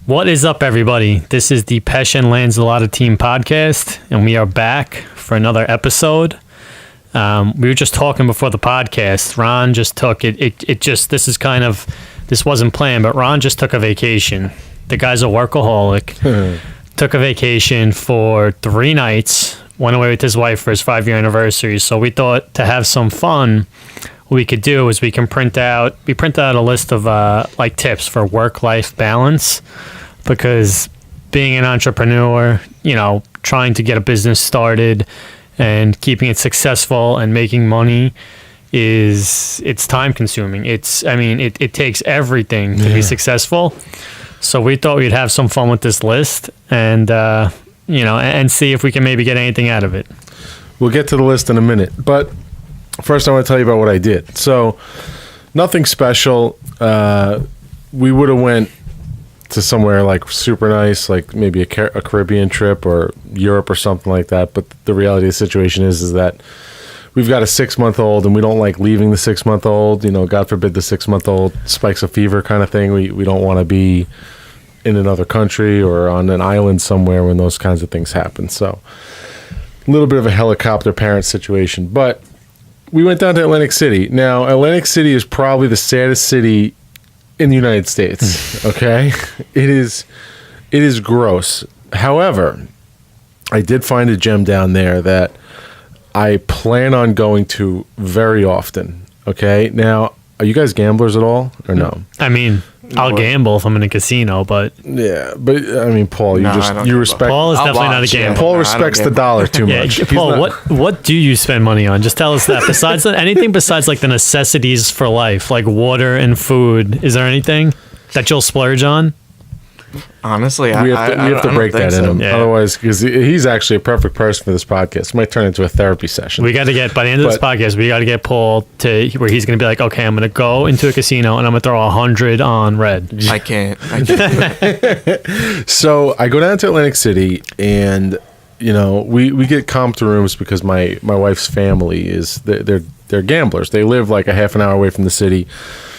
What is up, everybody? This is the Pesce Lanzillotta team podcast, and we are back for another episode. We were just talking before the podcast. Ron just took this wasn't planned, but Ron just took a vacation. The guy's a workaholic. Took a vacation for 3 nights, went away with his wife for his 5-year anniversary. So we thought to have some fun, what we could do is we printed out a list of like tips for work-life balance, because being an entrepreneur, trying to get a business started and keeping it successful and making money it's time consuming. It takes everything to be successful. So we thought we'd have some fun with this list and and see if we can maybe get anything out of it. We'll get to the list in a minute, but first I want to tell you about what I did. So nothing special. We would have went to somewhere like super nice, like maybe a Caribbean trip or Europe or something like that. But the reality of the situation is that we've got a 6-month-old and we don't like leaving the 6-month-old. God forbid the 6-month-old spikes a fever kind of thing. We don't want to be in another country or on an island somewhere when those kinds of things happen. So a little bit of a helicopter parent situation. But we went down to Atlantic City. Now, Atlantic City is probably the saddest city in the United States. Okay? It is gross. However, I did find a gem down there that I plan on going to very often. Okay? Now, are you guys gamblers at all or no? I'll gamble if I'm in a casino, but yeah, but Paul, you respect. Paul is definitely not a gambler. Paul respects the dollar too much. Paul, what do you spend money on? Just tell us that. Besides anything besides like the necessities for life, like water and food, is there anything that you'll splurge on? Honestly, we have to break that in him. Yeah. Otherwise, because he's actually a perfect person for this podcast. It might turn into a therapy session. We got to get, by the end of this podcast, we got to get Paul to where he's going to be like, okay, I'm going to go into a casino and I'm going to throw 100 on red. I can't do it. So I go down to Atlantic City and, we get comped rooms because my wife's family they're gamblers. They live like a half an hour away from the city.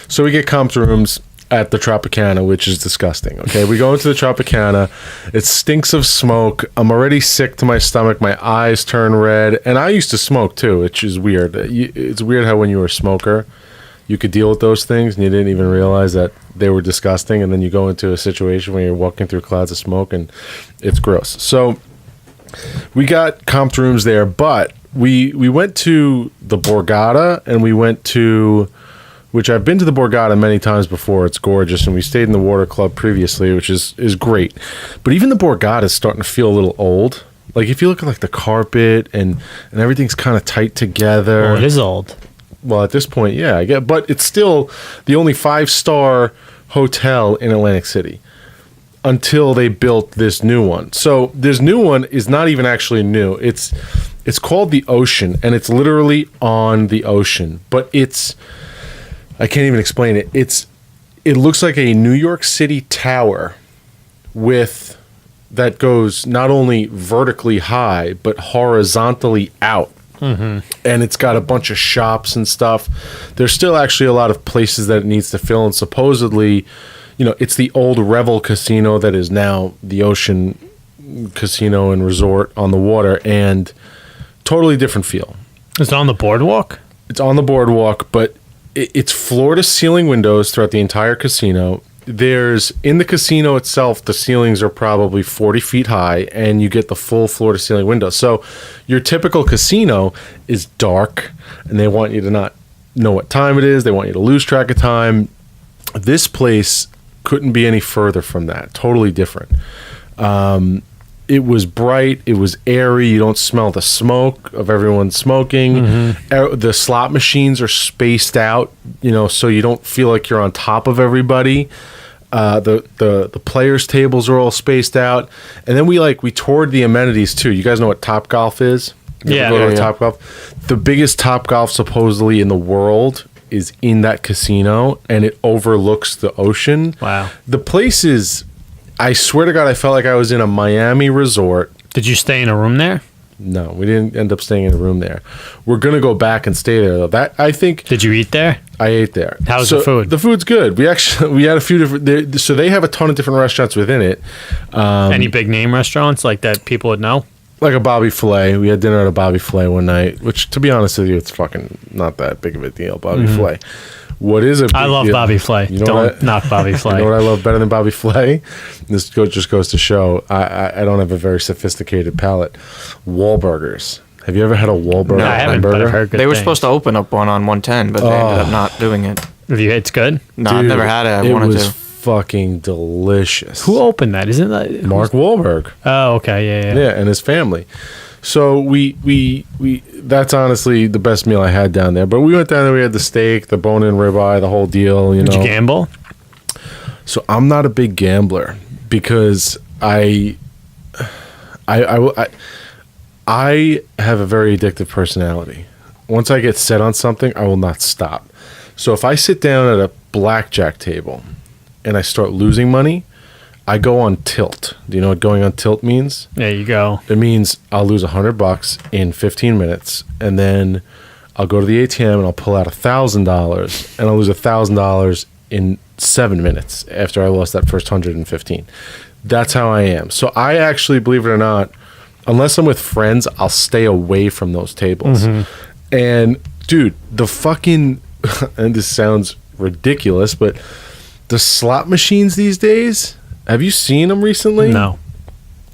So we get comped rooms at the Tropicana, which is disgusting. Okay, we go into the Tropicana. It stinks of smoke. I'm already sick to my stomach. My eyes turn red. And I used to smoke too, which is weird. It's weird how when you were a smoker, you could deal with those things and you didn't even realize that they were disgusting. And then you go into a situation where you're walking through clouds of smoke and it's gross. So we got comped rooms there, but we went to the Borgata and we went to... which I've been to the Borgata many times before. It's gorgeous, and we stayed in the Water Club previously, which is great. But even the Borgata is starting to feel a little old. Like, if you look at, like, the carpet and everything's kind of tight together. Oh, it is old. Well, at this point, yeah, I get. But it's still the only 5-star hotel in Atlantic City until they built this new one. So this new one is not even actually new. It's called the Ocean, and it's literally on the ocean. But I can't even explain it. It looks like a New York City tower that goes not only vertically high but horizontally out. Mm-hmm. And it's got a bunch of shops and stuff. There's still actually a lot of places that it needs to fill, and supposedly, it's the old Revel Casino that is now the Ocean Casino and Resort on the water, and totally different feel. Is it on the boardwalk? It's on the boardwalk, but it's floor-to-ceiling windows throughout the entire casino. In the casino itself, the ceilings are probably 40 feet high, and you get the full floor-to-ceiling windows. So your typical casino is dark, and they want you to not know what time it is. They want you to lose track of time. This place couldn't be any further from that. Totally different. It was bright. It was airy. You don't smell the smoke of everyone smoking. Mm-hmm. The slot machines are spaced out, so you don't feel like you're on top of everybody. The players' tables are all spaced out. And then we toured the amenities too. You guys know what Topgolf is? Yeah. Topgolf. The biggest Topgolf supposedly in the world is in that casino, and it overlooks the ocean. Wow. The place is... I swear to God, I felt like I was in a Miami resort. Did you stay in a room there? No, we didn't end up staying in a room there. We're gonna go back and stay there though. That I think Did you eat there? I ate there. How's the food? The food's good. We had a few different. So they have a ton of different restaurants within it. Any big name restaurants like that people would know? Like a Bobby Flay. We had dinner at a Bobby Flay one night, which, to be honest with you, it's fucking not that big of a deal. Bobby Flay. What is a big I love deal? Bobby Flay. You know Don't knock Bobby You Flay. know what I love better than Bobby Flay? Just goes to show I don't have a very sophisticated palate. Wahlburgers. Have you ever had a Wahlburger No, I haven't, but I've hamburger? heard good They were things. supposed to open up one on 110, but they ended up not doing it. It's good. No, I've never had it. I it wanted was to. fucking delicious. Who opened that? Isn't that Mark Wahlberg. Oh, okay, yeah. Yeah, and his family. So we that's honestly the best meal I had down there. But we went down there, we had the steak, the bone-in ribeye, the whole deal, you Did know. you gamble? So I'm not a big gambler because I have a very addictive personality. Once I get set on something, I will not stop. So if I sit down at a blackjack table and I start losing money, I go on tilt. Do you know what going on tilt means? There you go. It means I'll lose $100 in 15 minutes, and then I'll go to the ATM and I'll pull out $1,000, and I'll lose $1,000 in 7 minutes after I lost that first 115. That's how I am. So I actually, believe it or not, unless I'm with friends, I'll stay away from those tables. And dude, the fucking and this sounds ridiculous, but the slot machines these days. Have you seen them recently? No.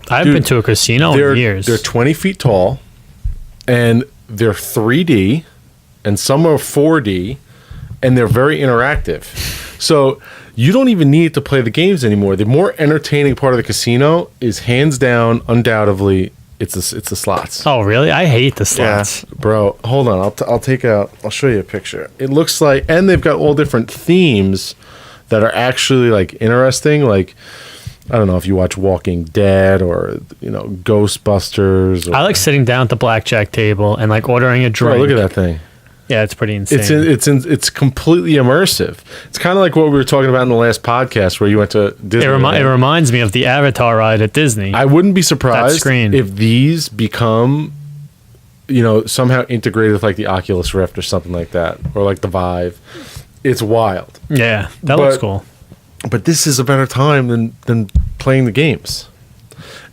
I haven't Dude, been to a casino in years. They're 20 feet tall, and they're 3D, and some are 4D, and they're very interactive. So you don't even need to play the games anymore. The more entertaining part of the casino is hands down, undoubtedly, it's the slots. Oh, really? I hate the slots. Bro, hold on. I'll show you a picture. It looks like, and they've got all different themes that are actually like interesting. Like, I don't know if you watch Walking Dead or, you know, Ghostbusters. Or, I like sitting down at the blackjack table and like ordering a bro, drink. look at that thing. Yeah, it's pretty insane. It's completely immersive. It's kind of like what we were talking about in the last podcast where you went to Disney. It reminds me of the Avatar ride at Disney. I wouldn't be surprised screen. if these become, you know, somehow integrated with like the Oculus Rift or something like that, or like the Vive. It's wild. Yeah, that looks cool. But this is a better time than playing the games.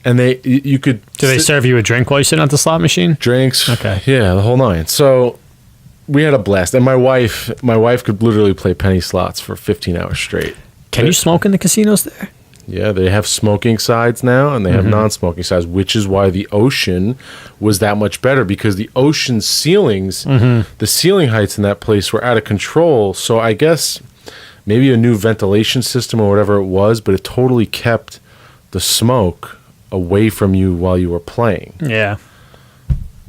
And you could Do they serve you a drink while you sit at the slot machine? drinks? Okay. Yeah, the whole nine. So we had a blast, and my wife could literally play penny slots for 15 hours straight. Can you smoke in the casinos there? Yeah, they have smoking sides now, and they have non-smoking sides, which is why the Ocean was that much better, because the Ocean ceilings, the ceiling heights in that place were out of control. So I guess maybe a new ventilation system or whatever it was, but it totally kept the smoke away from you while you were playing. Yeah.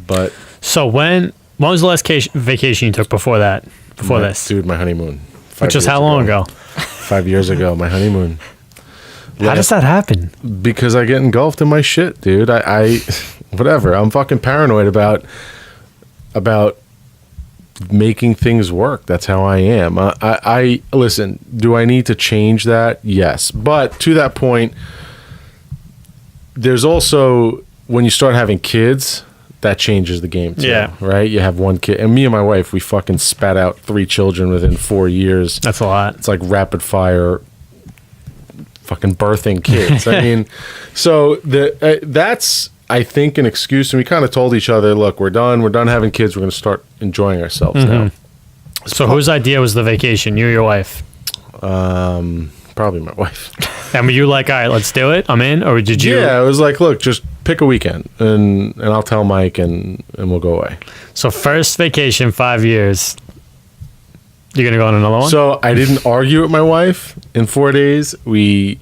But So when was the last vacation you took before that? Before this? dude, my honeymoon. Which was how long ago? 5 years ago, my honeymoon. How does that happen? Because I get engulfed in my shit, dude. I whatever. I'm fucking paranoid about making things work. That's how I am. I listen. Do I need to change that? Yes, but to that point, there's also when you start having kids, that changes the game too. Yeah. Right. You have one kid, and me and my wife, we fucking spat out 3 children within 4 years. That's a lot. It's like rapid fire fucking birthing kids. I mean, so that's, I think, an excuse. And we kind of told each other, look, we're done having kids. We're going to start enjoying ourselves now. So whose idea was the vacation? You or your wife? Probably my wife. And were you like, all right, let's do it? I'm in? Or did you? Yeah, it was like, look, just pick a weekend and I'll tell Mike and we'll go away. So first vacation, 5 years. You're going to go on another one? So I didn't argue with my wife in 4 days. We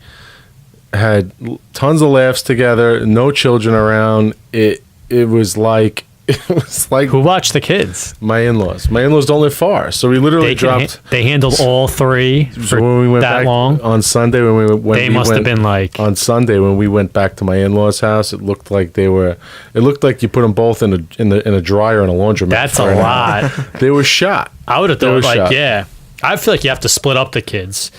had tons of laughs together, no children around. It was like Who watched the kids? my in-laws. My in-laws don't live far, so we literally dropped. They handled all 3 for So when we went that back long? on Sunday, They must have been like... on Sunday when we went back to my in-laws' house. It looked like they were. It looked like you put them both in a dryer and a laundromat. That's for a an hour. lot. They were shot. I would have They thought, were like, shot. yeah. I feel like you have to split up the kids.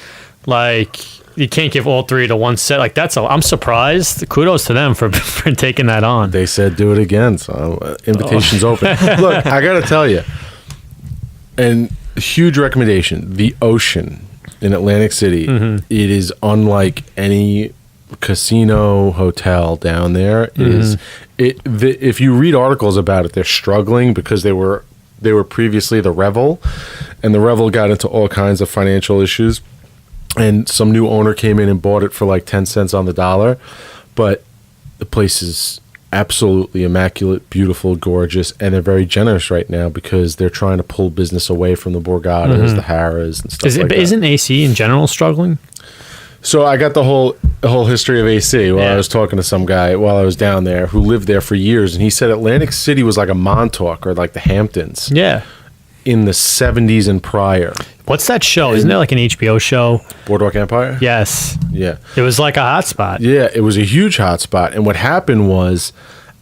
Like, you can't give all three to one set. Like I'm surprised. Kudos to them for taking that on. They said do it again, so invitation's open. Look, I got to tell you, and huge recommendation: the Ocean in Atlantic City. It is unlike any casino hotel down there. If you read articles about it, they're struggling because they were previously the Revel, and the Revel got into all kinds of financial issues, and some new owner came in and bought it for like 10 cents on the dollar. But the place is absolutely immaculate, beautiful, gorgeous, and they're very generous right now because they're trying to pull business away from the Borgatas, the Harrahs, and stuff like that. Isn't AC in general struggling? So I got the whole history of AC while I was talking to some guy while I was down there who lived there for years, and he said Atlantic City was like a Montauk or like the Hamptons. Yeah. In the 70s and prior. What's that show? Isn't there like an HBO show? Boardwalk Empire? Yes. Yeah. It was like a hotspot. Yeah, it was a huge hotspot. And what happened was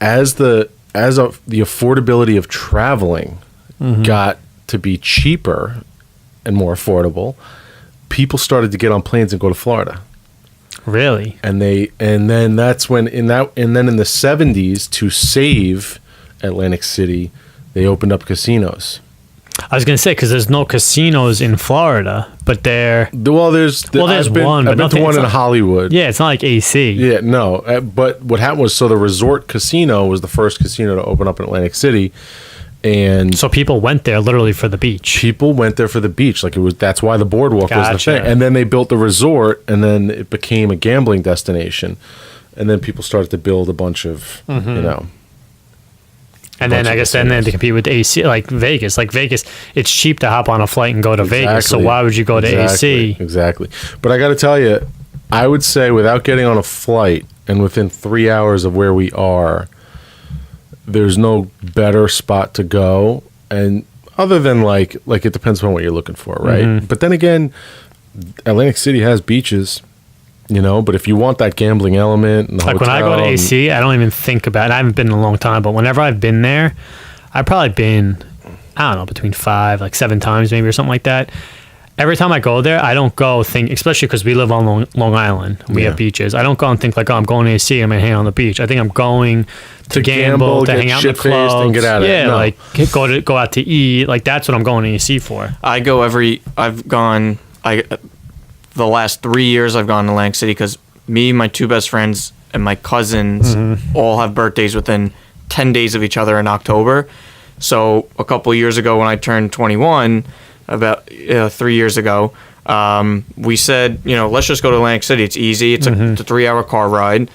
as the affordability of traveling got to be cheaper and more affordable, people started to get on planes and go to Florida. Really? And then that's when in the 70s, to save Atlantic City, they opened up casinos. I was gonna say because there's no casinos in Florida, but there's I've been one, but to one in Hollywood. Yeah, it's not like AC. Yeah, no. But what happened was, so the Resort Casino was the first casino to open up in Atlantic City, and so people went there literally for the beach. People went there for the beach, like that's why the boardwalk was the Gotcha. thing. And then they built the resort, and then it became a gambling destination, and then people started to build a bunch of And then I guess then to compete with AC, like Vegas. Like Vegas, it's cheap to hop on a flight and go to Vegas. So why would you go to AC? Exactly. But I got to tell you, I would say without getting on a flight and within 3 hours of where we are, there's no better spot to go. And other than like it depends on what you're looking for, right? But then again, Atlantic City has beaches. But if you want that gambling element, and the like when I go to AC, I don't even think about it. I haven't been in a long time, but whenever I've been there, I've probably been, I don't know, between 7 times maybe or something like that. Every time I go there, I don't go think, especially because we live on Long Island, we have beaches. I don't go and think like, oh, I'm going to AC, I'm going to hang out on the beach. I think I'm going to gamble, to hang out in the clubs, and get out of it. No. Like go out to eat. Like that's what I'm going to AC for. The last 3 years I've gone to Atlantic City because me, my two best friends, and my cousins all have birthdays within 10 days of each other in October. So a couple of years ago when I turned 21, about 3 years ago, we said, let's just go to Atlantic City. It's easy. It's a 3-hour car ride,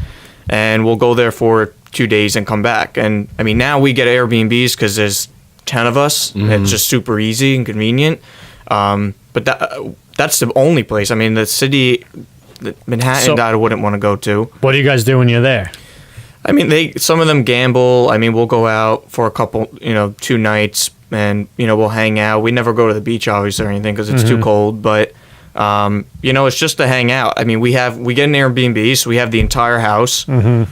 and we'll go there for 2 days and come back. And I mean, now we get Airbnbs because there's 10 of us. It's just super easy and convenient. But that's the only place. I mean, the city, Manhattan, I wouldn't want to go to. What do you guys do when you're there? I mean, some of them gamble. I mean, we'll go out for a couple, 2 nights, and we'll hang out. We never go to the beach, obviously, or anything because it's too cold. But it's just to hang out. I mean, we get an Airbnb, so we have the entire house.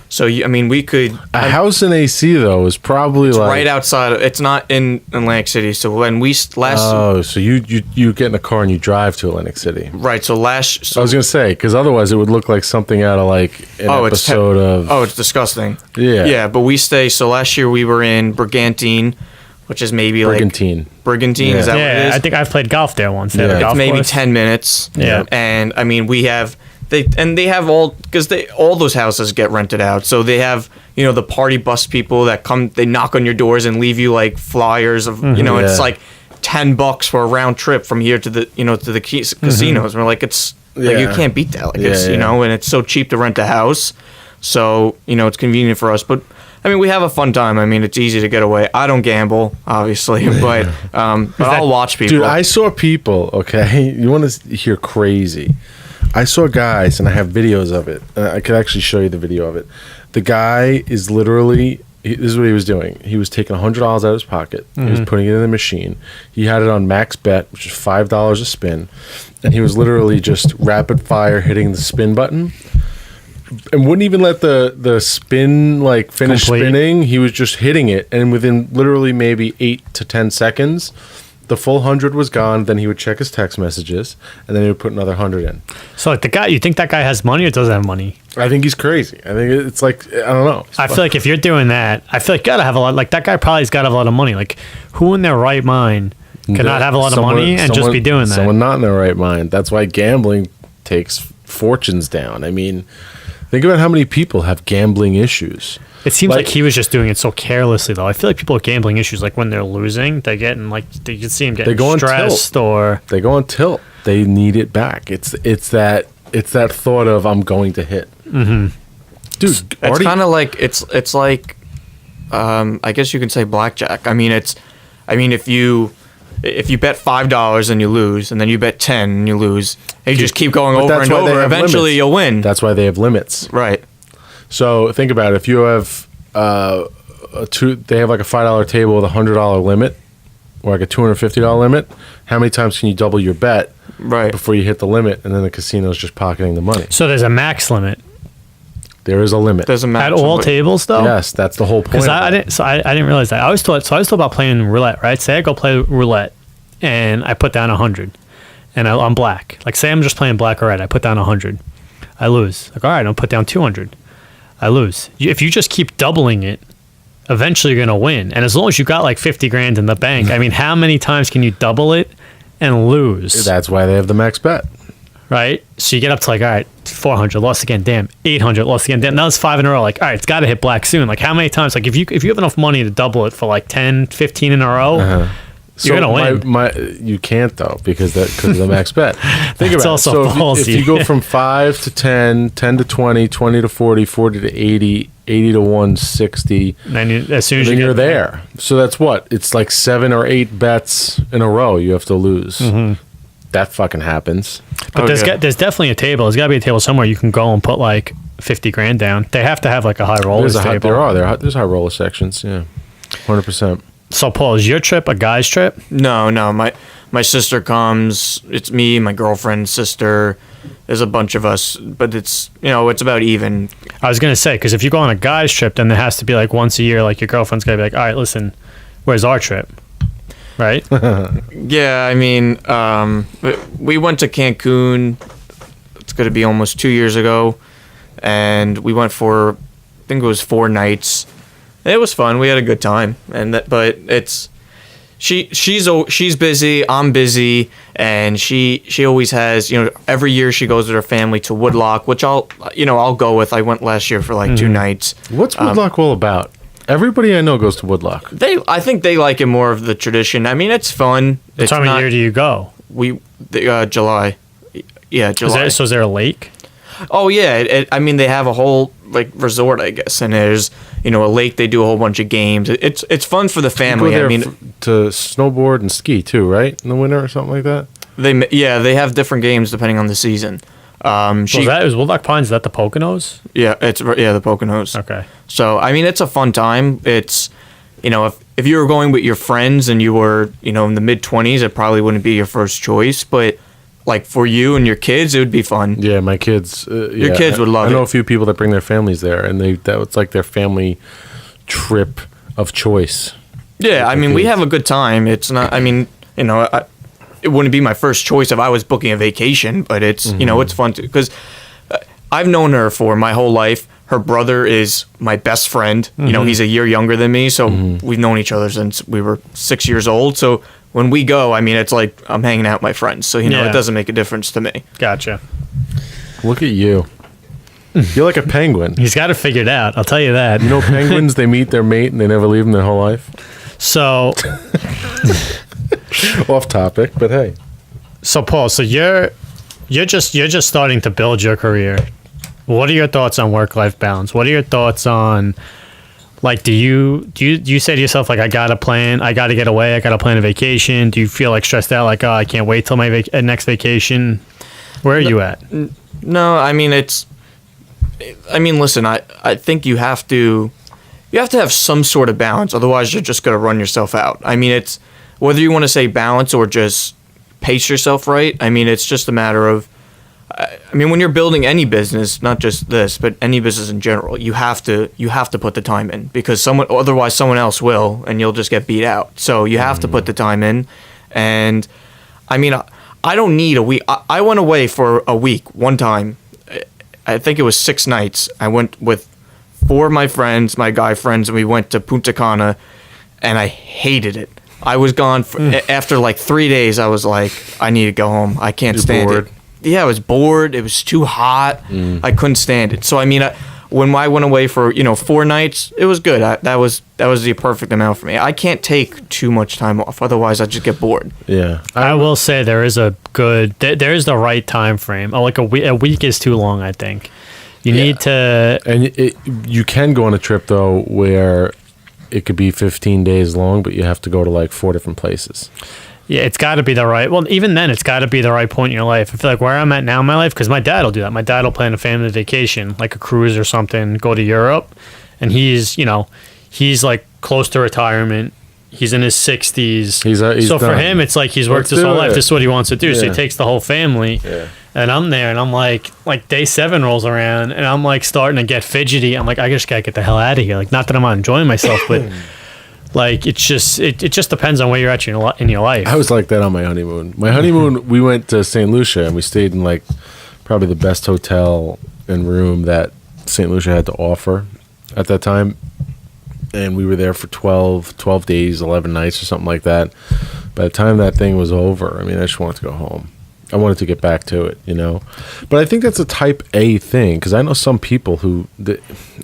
So we could a house in AC though is probably like right outside. It's not in Atlantic City. So when we so you get in a car and you drive to Atlantic City, right? So I was gonna say because otherwise it would look like something out of like an episode of. Oh, it's disgusting. Yeah. But we stay. So last year we were in Brigantine, which is maybe Brigantine. Brigantine, is that what it is? I think I've played golf there once. It's maybe 10 minutes. Yeah. And I mean, they have all, because all those houses get rented out. So they have, the party bus people that come, they knock on your doors and leave you like flyers of, it's like $10 for a round trip from here to the, to the casinos. We're like, it's like, you can't beat that. Like it's, and it's so cheap to rent a house. So, it's convenient for us. But I mean, we have a fun time. I mean, it's easy to get away. I don't gamble, obviously, but I'll watch people. Dude, I saw people, okay? You want to hear crazy? I saw guys, and I have videos of it. I could actually show you the video of it. The guy is literally, this is what he was doing. He was taking $100 out of his pocket. He was putting it in the machine. He had it on max bet, which is $5 a spin. And he was literally just rapid fire hitting the spin button. And wouldn't even let the spin finish spinning. He was just hitting it, and within literally maybe 8 to 10 seconds, the full 100 was gone, then he would check his text messages, and then he would put another 100 in. So like the guy, you think that guy has money or doesn't have money? I think he's crazy. I think it's like, I don't know. I feel like if you're doing that, I feel like you gotta have a lot. Like that guy probably's gotta have a lot of money. Like who in their right mind cannot have a lot of money and just be doing that? Someone not in their right mind. That's why gambling takes fortunes down. I mean, think about how many people have gambling issues. It seems like he was just doing it so carelessly, though. I feel like people with gambling issues, like when they're losing, they get in, like you can see them getting stressed, or they go on tilt. They need it back. It's that thought of I'm going to hit. Mm-hmm. Dude, it's kind of like it's like I guess you can say blackjack. I mean if you bet $5 and you lose, and then you bet 10 and you lose, and you just keep going over and over, eventually limits. You'll win. That's why they have limits. Right. So think about it. If you have they have like a $5 table with a $100 limit, or like a $250 limit. How many times can you double your bet before you hit the limit, and then the casino's just pocketing the money? So there's a max limit. There is a limit. There's a max at all tables, though. Yes, that's the whole point. Because I didn't realize that. I always thought about playing roulette. Right? Say I go play roulette, and I put down 100, and I'm black. Like say I'm just playing black or red. I put down 100, I lose. Like all right, I'll put down 200. I lose. If you just keep doubling it, eventually you're going to win. And as long as you got like 50 grand in the bank, I mean, how many times can you double it and lose? That's why they have the max bet. Right? So you get up to like, all right, 400, lost again, damn. 800, lost again, damn. Now it's 5 in a row. Like, all right, it's got to hit black soon. Like how many times? Like if you have enough money to double it for like 10, 15 in a row, you're going to win. You can't though, because of the max bet. Think That's about also it. So ballsy. if you go from 5 to 10, 10 to 20, 20 to 40, 40 to 80, 80 to 160, then as soon as you're there. So that's what? It's like 7 or 8 bets in a row you have to lose. Mm-hmm. That fucking happens. But there's definitely a table. There's got to be a table somewhere you can go and put like 50 grand down. They have to have like a high roller table. There's high roller sections, yeah. 100%. So, Paul, is your trip a guy's trip? No. My sister comes. It's me, my girlfriend, sister. There's a bunch of us, but it's about even. I was gonna say, because if you go on a guy's trip, then there has to be like once a year. Like your girlfriend's gonna be like, all right, listen, where's our trip? Right? Yeah, I mean, we went to Cancun. It's gonna be almost 2 years ago, and we went for, I think it was 4 nights. It was fun. We had a good time, but it's she's busy. I'm busy, and she always has. Every year she goes with her family to Woodlock, which I'll go with. I went last year for like 2 nights. What's Woodlock all about? Everybody I know goes to Woodlock. I think they like it more of the tradition. I mean, it's fun. What time of year do you go? July. Yeah, July. So is there a lake? Oh yeah, I mean they have a whole like resort, I guess, and there's a lake. They do a whole bunch of games. It's fun for the family. You go there to snowboard and ski too, right? In the winter or something like that. They have different games depending on the season. Is Woodlock Pines, is that the Poconos? Yeah, the Poconos. Okay. So I mean it's a fun time. It's if you were going with your friends and you were in the mid-20s, it probably wouldn't be your first choice, but like for you and your kids, it would be fun. Yeah, my kids. Your kids would love it. I know a few people that bring their families there, and that was like their family trip of choice. Yeah, I mean, we have a good time. It's not. I mean, it wouldn't be my first choice if I was booking a vacation, but it's it's fun too because I've known her for my whole life. Her brother is my best friend. He's a year younger than me, so we've known each other since we were 6 years old. So when we go, I mean, it's like I'm hanging out with my friends. So, it doesn't make a difference to me. Gotcha. Look at you. You're like a penguin. He's got it figured out. I'll tell you that. Penguins, they meet their mate and they never leave them their whole life. So. Off topic, but hey. So, Paul, you're just starting to build your career. What are your thoughts on work-life balance? What are your thoughts on... Like, do you say to yourself, like, I got to get away, I got to plan a vacation? Do you feel, like, stressed out, like, oh, I can't wait till my next vacation? Where are you at? No, I mean, listen, I think you have to have some sort of balance, otherwise you're just going to run yourself out. I mean, it's, whether you want to say balance or just pace yourself right, I mean, it's just a matter of, I mean, when you're building any business, not just this, but any business in general, you have to put the time in because otherwise someone else will, and you'll just get beat out. So you have to put the time in, And I mean, I don't need a week. I went away for a week one time. I think it was 6 nights. I went with 4 of my friends, my guy friends, and we went to Punta Cana, and I hated it. I was gone after like 3 days. I was like, I need to go home. I can't stand bored. it. Yeah, I was bored. It was too hot. I couldn't stand it. So I mean, when I went away for 4 nights, it was good. That was the perfect amount for me. I can't take too much time off, otherwise I just get bored. Yeah, I will say there is a good, there is the right time frame. Like a week is too long, I think. You need to, and you can go on a trip though where it could be 15 days long, but you have to go to like 4 different places. yeah, it's got to be the right, well, even then, it's got to be the right point in your life. I feel like where I'm at now in my life, because my dad will do that. My dad will plan a family vacation, like a cruise or something, go to Europe, and he's like close to retirement. He's in his 60s. He's so for done. him, it's like he's worked his whole life. This is what he wants to do. So Yeah. he takes the whole family. Yeah. And I'm there, and I'm like day 7 rolls around, and I'm like starting to get fidgety. I'm like, I just gotta get the hell out of here. Like, not that I'm not enjoying myself, but like it just depends on where you're at in your life. I was like that on my honeymoon. My honeymoon, we went to St. Lucia, and we stayed in like probably the best hotel and room that St. Lucia had to offer at that time. And we were there for 12 days, 11 nights or something like that. By the time that thing was over, I mean, I just wanted to go home. I wanted to get back to it, But I think that's a type A thing, because I know some people who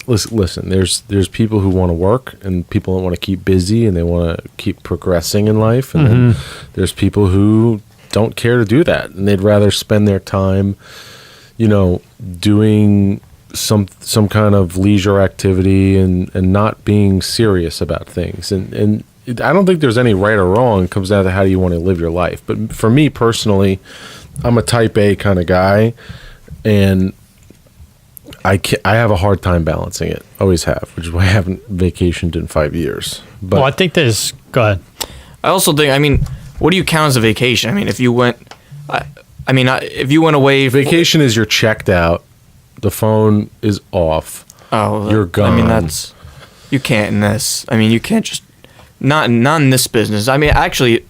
listen. There's people who want to work, and people that want to keep busy, and they want to keep progressing in life, and then there's people who don't care to do that, and they'd rather spend their time, doing some kind of leisure activity and not being serious about things, and I don't think there's any right or wrong. It comes down to how do you want to live your life. But for me personally, I'm a type A kind of guy, and I have a hard time balancing it. Always have, which is why I haven't vacationed in 5 years. But well, I think there's, go ahead. I also think, I mean, what do you count as a vacation? I mean, if you went, if you went away, vacation is you're checked out, the phone is off. Oh, you're gone. I mean, you can't in this. I mean, you can't just not in this business. I mean, actually,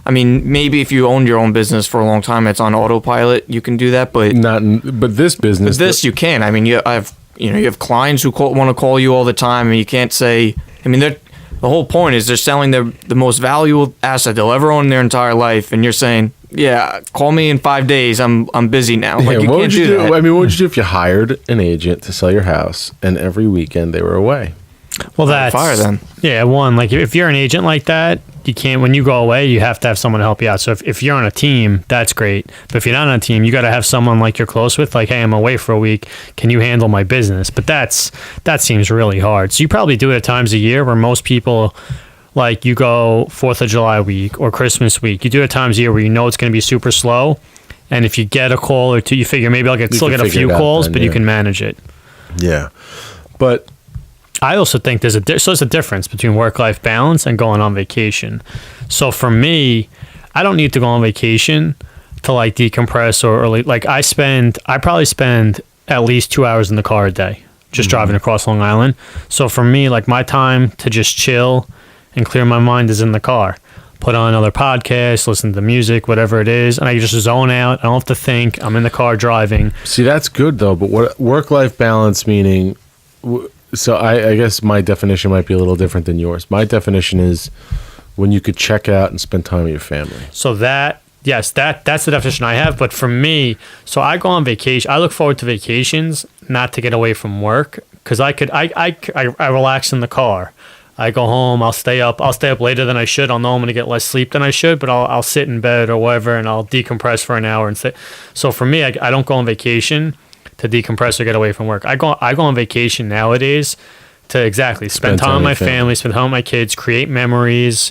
maybe if you owned your own business for a long time, it's on autopilot. You can do that, but but this business, you can. I mean, you have clients who want to call you all the time, and you can't say. I mean, the whole point is they're selling the most valuable asset they'll ever own in their entire life, and you're saying, yeah, call me in 5 days. I'm busy now. Like, you can't do that. I mean, what would you do if you hired an agent to sell your house, and every weekend they were away? Well, that's fire them. Yeah, one, like if you're an agent like that, you can't. When you go away, you have to have someone to help you out. So if you're on a team, that's great. But if you're not on a team, you got to have someone like you're close with. Like, hey, I'm away for a week. Can you handle my business? But that seems really hard. So you probably do it at times a year where most people, like, you go 4th of July week or Christmas week. You do it at times a year where you know it's going to be super slow. And if you get a call or two, you figure maybe I'll still get a few calls, but you can manage it. Yeah, but I also think there's a difference between work-life balance and going on vacation. So for me, I don't need to go on vacation to like decompress or like I probably spend at least 2 hours in the car a day just driving across Long Island. So for me, like my time to just chill and clear my mind is in the car. Put on another podcast, listen to music, whatever it is, and I just zone out. I don't have to think. I'm in the car driving. See, that's good though. But what work-life balance meaning? So I guess my definition might be a little different than yours. My definition is when you could check out and spend time with your family. So that's the definition I have. But for me, so I go on vacation. I look forward to vacations, not to get away from work, because I relax in the car. I go home. I'll stay up later than I should. I'll know I'm going to get less sleep than I should, but I'll sit in bed or whatever, and I'll decompress for an hour and sit. So for me, I don't go on vacation to decompress or get away from work. I go on vacation nowadays to spend time with my family, spend time with my kids, create memories,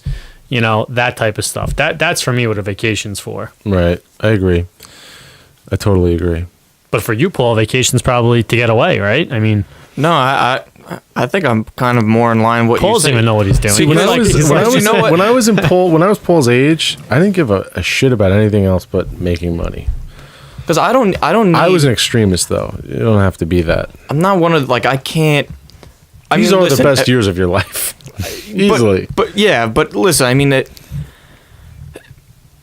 that type of stuff. That's for me what a vacation's for. Right. I agree. I totally agree. But for you, Paul, vacation's probably to get away, right? I mean, no, I think I'm kind of more in line with what Paul you say. doesn't even know what he's doing. See, when I was Paul's age, I didn't give a shit about anything else but making money. Because I don't need, I was an extremist, though. You don't have to be that. I'm not one of, like, I can't. These are the best years of your life. Easily. But listen, I mean,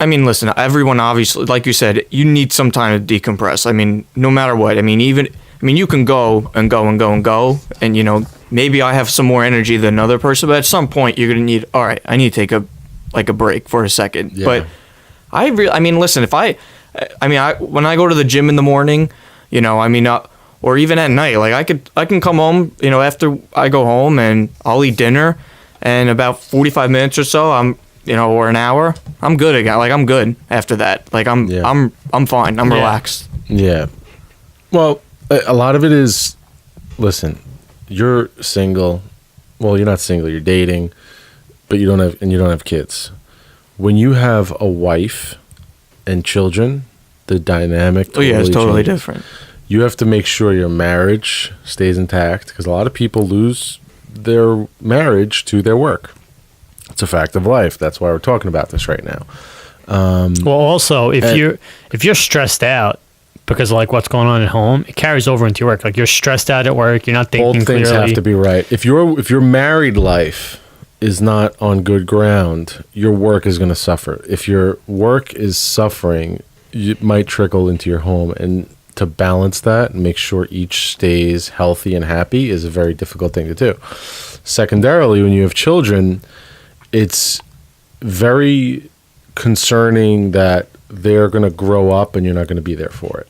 I mean, listen, everyone obviously, like you said, you need some time to decompress. I mean, no matter what. I mean, you can go and go and go and go, and you know, maybe I have some more energy than another person, but at some point you're gonna need. All right, I need to take a break for a second. Yeah. But I mean, listen, when I go to the gym in the morning, you know, I mean, or even at night, like I can come home, you know, after I go home and I'll eat dinner, and about 45 minutes or so, or an hour, I'm good again. Like I'm good after that. Like I'm fine. I'm relaxed. Yeah. Well, a lot of it is, listen, you're single. Well, you're not single. You're dating, but you don't have kids. When you have a wife and children, the dynamic it's totally changes. different. You have to make sure your marriage stays intact, because a lot of people lose their marriage to their work. It's a fact of life. That's why we're talking about this right now. Well, also, if you're stressed out because of like what's going on at home, it carries over into your work. Like you're stressed out at work, you're not thinking both things clearly. have to be right. If your married life is not on good ground, your work is going to suffer. If your work is suffering, it might trickle into your home, and to balance that and make sure each stays healthy and happy is a very difficult thing to do. Secondarily, when you have children, it's very concerning that they're going to grow up and you're not going to be there for it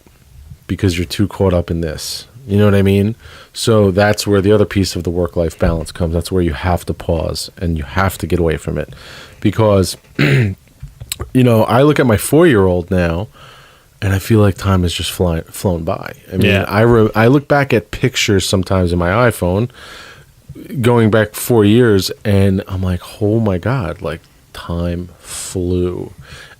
because you're too caught up in this. You know what I mean? So that's where the other piece of the work-life balance comes. That's where you have to pause and you have to get away from it, because, you know, I look at my 4-year-old now and I feel like time has just flown by. I mean, I look back at pictures sometimes in my iPhone going back 4 years, and I'm like, oh my God, like time flew.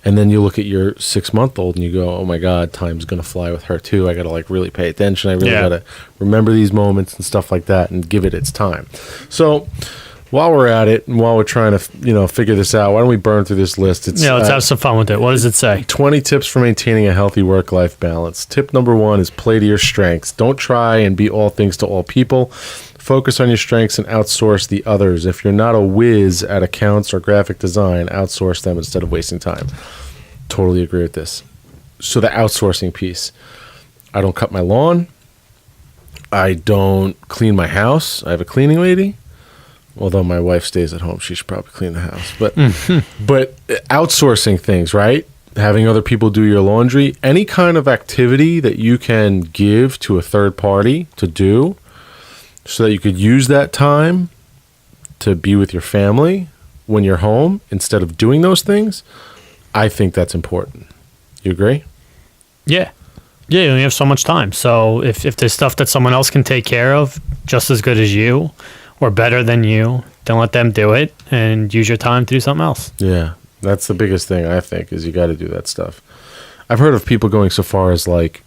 And then you look at your 6-month-old and you go, oh my God, time's going to fly with her too. I got to like really pay attention. I really got to remember these moments and stuff like that and give it its time. So while we're at it and while we're trying to, you know, figure this out, why don't we burn through this list? Let's have some fun with it. What does it say? 20 tips for maintaining a healthy work-life balance. Tip number 1 is play to your strengths. Don't try and be all things to all people. Focus on your strengths and outsource the others. If you're not a whiz at accounts or graphic design, outsource them instead of wasting time. Totally agree with this. So the outsourcing piece. I don't cut my lawn. I don't clean my house. I have a cleaning lady. Although my wife stays at home, she should probably clean the house. But but outsourcing things, right? Having other people do your laundry, any kind of activity that you can give to a third party to do, so that you could use that time to be with your family when you're home instead of doing those things, I think that's important. You agree? Yeah. Yeah, you only have so much time. So if there's stuff that someone else can take care of just as good as you or better than you, then let them do it and use your time to do something else. Yeah, that's the biggest thing, I think, is you got to do that stuff. I've heard of people going so far as like,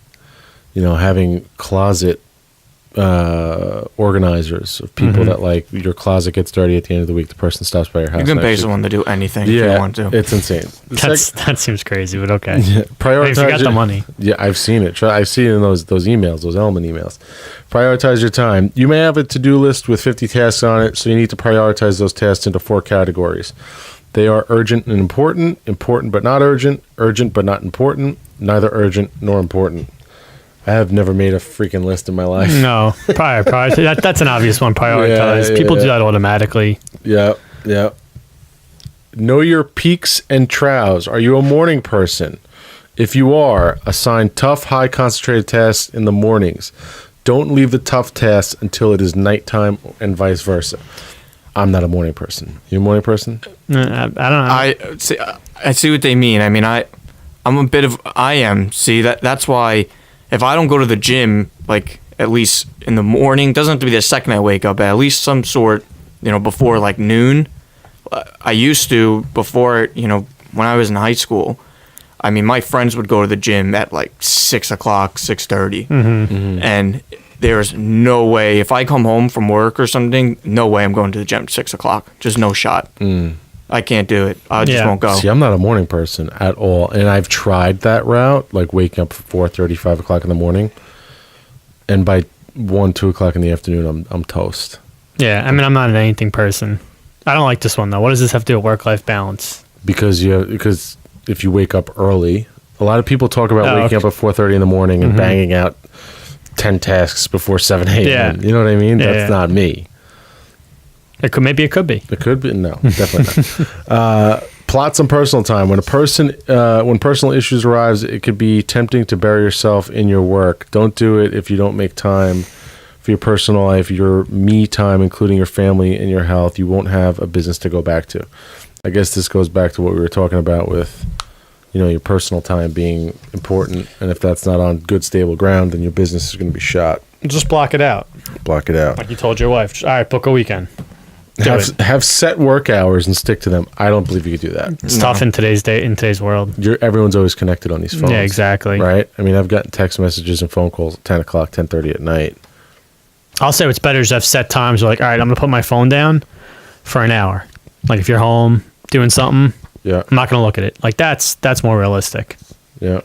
you know, having closet organizers of people that like your closet gets dirty at the end of the week, the person stops by your house. You can pay someone to do anything if you want to. It's insane. That seems crazy, but okay. Yeah, prioritize. If you got the money. Yeah, I've seen it. I've seen it in those emails, those Element emails. Prioritize your time. You may have a to-do list with 50 tasks on it, so you need to prioritize those tasks into 4 categories. They are urgent and important, important but not urgent, urgent but not important, neither urgent nor important. I have never made a freaking list in my life. No, prioritize. That's an obvious one. Prioritize. Yeah, People do that automatically. Yeah. Know your peaks and troughs. Are you a morning person? If you are, assign tough, high concentrated tasks in the mornings. Don't leave the tough tasks until it is nighttime and vice versa. I'm not a morning person. You a morning person? I don't know. I see what they mean. I mean, I'm a bit of, I am. See, that's why if I don't go to the gym, like at least in the morning, doesn't have to be the second I wake up, at least some sort, you know, before like noon. I used to, before, you know, when I was in high school, I mean, my friends would go to the gym at like 6 o'clock, 6:30. And there's no way, if I come home from work or something, no way I'm going to the gym at 6 o'clock. Just no shot. I can't do it. I just won't go. See, I'm not a morning person at all. And I've tried that route, like waking up at 4:30, 5 o'clock in the morning. And by 1, 2 o'clock in the afternoon, I'm toast. Yeah, I mean, I'm not an anything person. I don't like this one, though. What does this have to do with work-life balance? Because if you wake up early. A lot of people talk about waking up at 4:30 in the morning and banging out 10 tasks before 7 a.m. Yeah. You know what I mean? Yeah, That's not me. It could be. It could be. No, definitely not. Plot some personal time. When personal issues arise, it could be tempting to bury yourself in your work. Don't do it if you don't make time for your personal life, your me time, including your family and your health. You won't have a business to go back to. I guess this goes back to what we were talking about with, your personal time being important. And if that's not on good, stable ground, then your business is going to be shot. Just block it out. Block it out. Like you told your wife. All right, book a weekend. Have set work hours and stick to them. I don't believe you could do that. It's tough in today's world. Everyone's always connected on these phones. Yeah, exactly. Right? I mean, I've gotten text messages and phone calls at 10 o'clock, 10:30 at night. I'll say what's better is I've set times where, like, all right, I'm going to put my phone down for an hour. Like, if you're home doing something, Yeah. I'm not going to look at it. Like, that's more realistic. Yeah.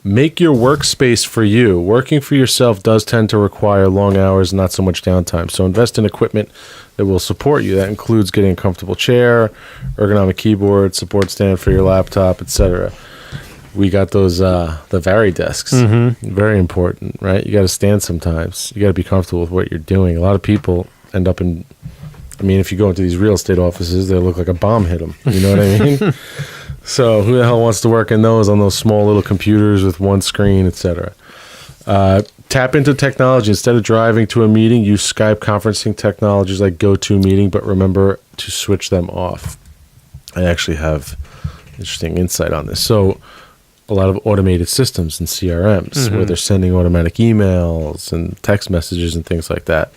Make your workspace for you. Working for yourself does tend to require long hours and not so much downtime. So invest in equipment that will support you. That includes getting a comfortable chair, ergonomic keyboard, support stand for your laptop, etc. We got those the Vari desks. Very important, right? You got to stand sometimes. You got to be comfortable with what you're doing. A lot of people end up in, if you go into these real estate offices, they look like a bomb hit them. You know what I mean? So who the hell wants to work in those on those small little computers with one screen, etc. Tap into technology. Instead of driving to a meeting, use Skype conferencing technologies like GoToMeeting, but remember to switch them off. I actually have interesting insight on this. So a lot of automated systems and CRMs where they're sending automatic emails and text messages and things like that.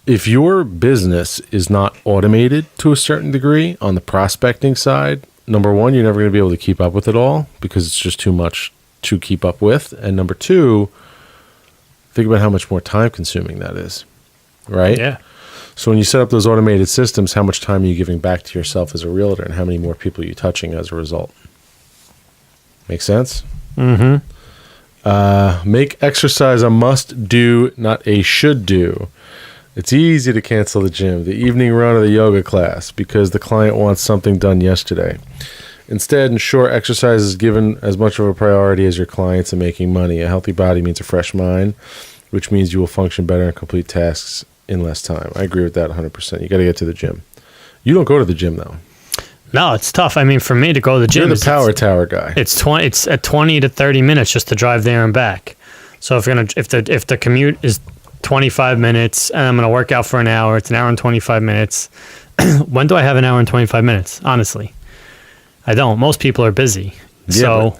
If your business is not automated to a certain degree on the prospecting side, number one, you're never going to be able to keep up with it all because it's just too much to keep up with. And number two, think about how much more time consuming that is, right? Yeah. So when you set up those automated systems, how much time are you giving back to yourself as a realtor and how many more people are you touching as a result? Make sense? Mm-hmm. Make exercise a must do, not a should do. It's easy to cancel the gym, the evening run, or the yoga class because the client wants something done yesterday. Instead, ensure exercise is given as much of a priority as your clients in making money. A healthy body means a fresh mind, which means you will function better and complete tasks in less time. I agree with that 100%. You got to get to the gym. You don't go to the gym, though. No, it's tough. For me to go to the gym, you're the power tower guy. It's at 20 to 30 minutes just to drive there and back. So if the commute is 25 minutes and I'm going to work out for an hour, it's an hour and 25 minutes. When do I have an hour and 25 minutes? Honestly, I don't. Most people are busy. Yeah, so,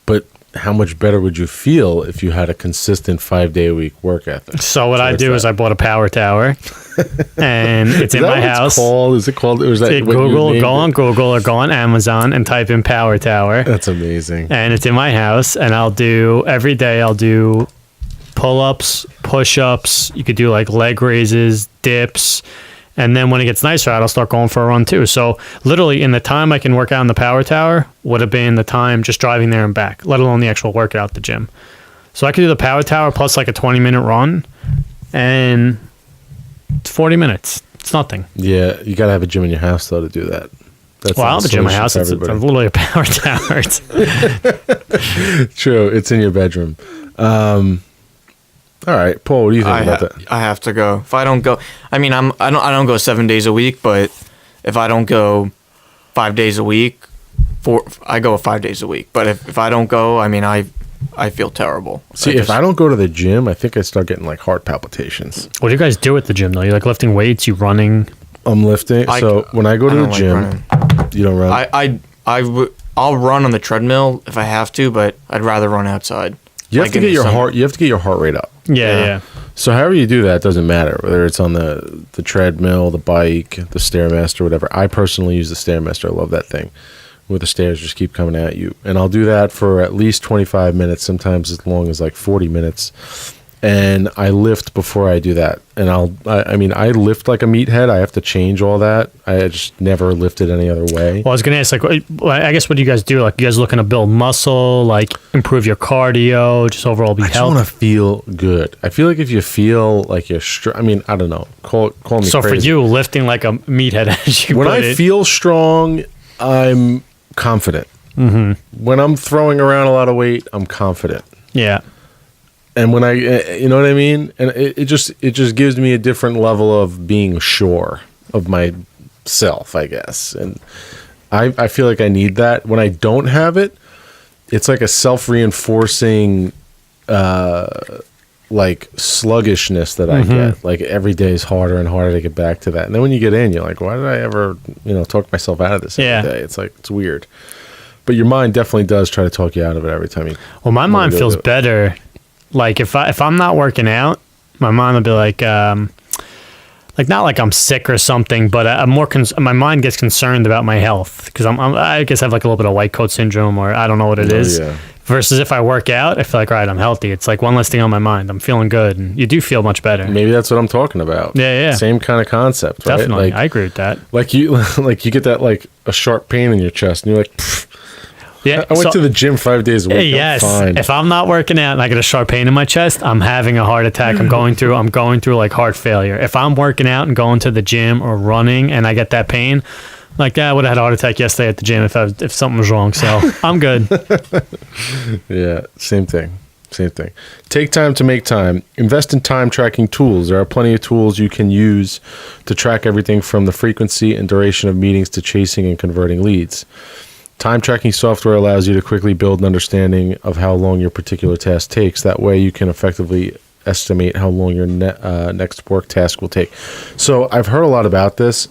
but how much better would you feel if you had a consistent 5-day-a-week work ethic? So what I do is I bought a power tower, and it's in my house. Is it called? Or is that Google? Go on Google or go on Amazon and type in power tower. That's amazing. And it's in my house, and every day I'll do pull-ups, push-ups. You could do like leg raises, dips. And then when it gets nicer out, I'll start going for a run too. So literally in the time I can work out in the power tower would have been the time just driving there and back, let alone the actual workout at the gym. So I could do the power tower plus like a 20-minute run and it's 40 minutes. It's nothing. Yeah, you got to have a gym in your house though to do that. Well, I have a gym in my house. It's literally a power tower. True. It's in your bedroom. All right, Paul, what do you think about that? I have to go. If I don't go, I don't go 7 days a week, but if I don't go 5 days a week, I go 5 days a week. But if I don't go, I feel terrible. See, if I don't go to the gym, I think I start getting like heart palpitations. What do you guys do at the gym though? You like lifting weights? You running? I'm lifting. So when I go to the gym, you don't run. I'll run on the treadmill if I have to, but I'd rather run outside. You have to get your heart. You have to get your heart rate up. Yeah. So however you do that, it doesn't matter whether it's on the treadmill, the bike, the Stairmaster, whatever. I personally use the Stairmaster. I love that thing, where the stairs just keep coming at you. And I'll do that for at least 25 minutes, sometimes as long as like 40 minutes. and I lift before I do that. And I lift like a meathead. I have to change all that. I just never lifted any other way. Well, I was gonna ask, like, I guess, what do you guys do? Like, you guys looking to build muscle, like improve your cardio, just overall be I just healthy? want to feel good. I feel like if you feel like you're, I don't know. Call me So crazy. for you, lifting like a meathead, as you when put I it, feel strong, I'm confident. Mm-hmm. When I'm throwing around a lot of weight, I'm confident. yeah. And when you know what I mean? And it just gives me a different level of being sure of myself, I guess. And I feel like I need that. When I don't have it, it's like a self-reinforcing like sluggishness that I get. Like every day is harder and harder to get back to that. And then when you get in, you're like, why did I ever, talk myself out of this every day? It's like, it's weird. But your mind definitely does try to talk you out of it every time you. Well, my mind go feels do it. better. Like if I'm not working out, my mind will be like not like I'm sick or something, but I'm more. My mind gets concerned about my health because I guess I have like a little bit of white coat syndrome, or I don't know what it is. Yeah. Versus if I work out, I feel like, all right, I'm healthy. It's like one less thing on my mind. I'm feeling good, and you do feel much better. Maybe that's what I'm talking about. Yeah. Same kind of concept, right? Definitely, Like, I agree with that. like you get that like a sharp pain in your chest, and you're like, "Pfft, Yeah, I went to the gym 5 days a week. yes. I'm fine. If I'm not working out and I get a sharp pain in my chest, I'm having a heart attack. I'm going through like heart failure. If I'm working out and going to the gym or running and I get that pain, like I would have had a heart attack yesterday at the gym if something was wrong. So I'm good. Yeah, same thing. Take time to make time. Invest in time tracking tools. There are plenty of tools you can use to track everything from the frequency and duration of meetings to chasing and converting leads. Time tracking software allows you to quickly build an understanding of how long your particular task takes. That way you can effectively estimate how long your next work task will take. So I've heard a lot about this.